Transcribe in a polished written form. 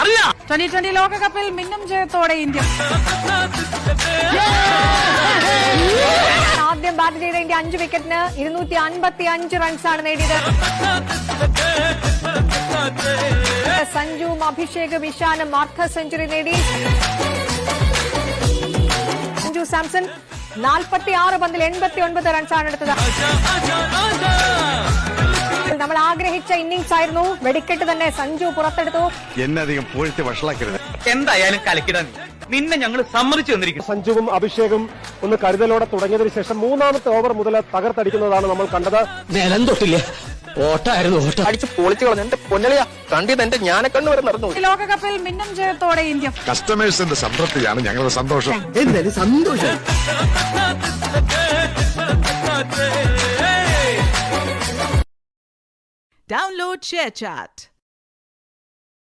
അറിയാം. 2020 ലോകകപ്പിൽ മിന്നും ജയത്തോടെ ഇന്ത്യ. ആദ്യം ബാറ്റ് ചെയ്ത ഇന്ത്യ 5 വിക്കറ്റിന് 255 റൺസാണ് നേടിയത്. സഞ്ജുവും അഭിഷേകും ഇഷാനും അർദ്ധ സെഞ്ചുറി നേടി. സഞ്ജു സാംസൺ 46 പന്തിൽ 89 റൺസാണ് എടുത്തത്. നമ്മൾ ആഗ്രഹിച്ച ഇന്നിംഗ്സ് ആയിരുന്നു. വെടിക്കെട്ട് തന്നെ സഞ്ജു പുറത്തെടുത്തു. എന്നധികം പൂഴ്ത്തി വഷളാക്കരുത്. എന്തായാലും കളിക്കിടാൻ നിന്നെ ഞങ്ങൾ സമ്മതിച്ചു തന്നിരിക്കും. സഞ്ജുവും അഭിഷേകും ഒന്ന് കരുതലോടെ തുടങ്ങിയതിനു ശേഷം 3ാമത്തെ ഓവർ മുതൽ തകർത്തടിക്കുന്നതാണ് നമ്മൾ കണ്ടത്. നിലം തൊട്ടില്ലേ, ഓട്ടായിരുന്നു ഓട്ടം. അടിച്ച് പൊളിച്ചു കളഞ്ഞു. എന്റെ പൊന്നളിയാ കണ്ടിത് എന്റെ ഞാനക്കണ്ണ് വരെ നടന്നു. ലോകകപ്പിൽ മിന്നും ജയത്തോടെ ഇന്ത്യ. കസ്റ്റമേഴ്സിന്റെ സംതൃപ്തിയാണ് ഞങ്ങളുടെ സന്തോഷം. എന്തായാലും സന്തോഷം. Download ShareChat.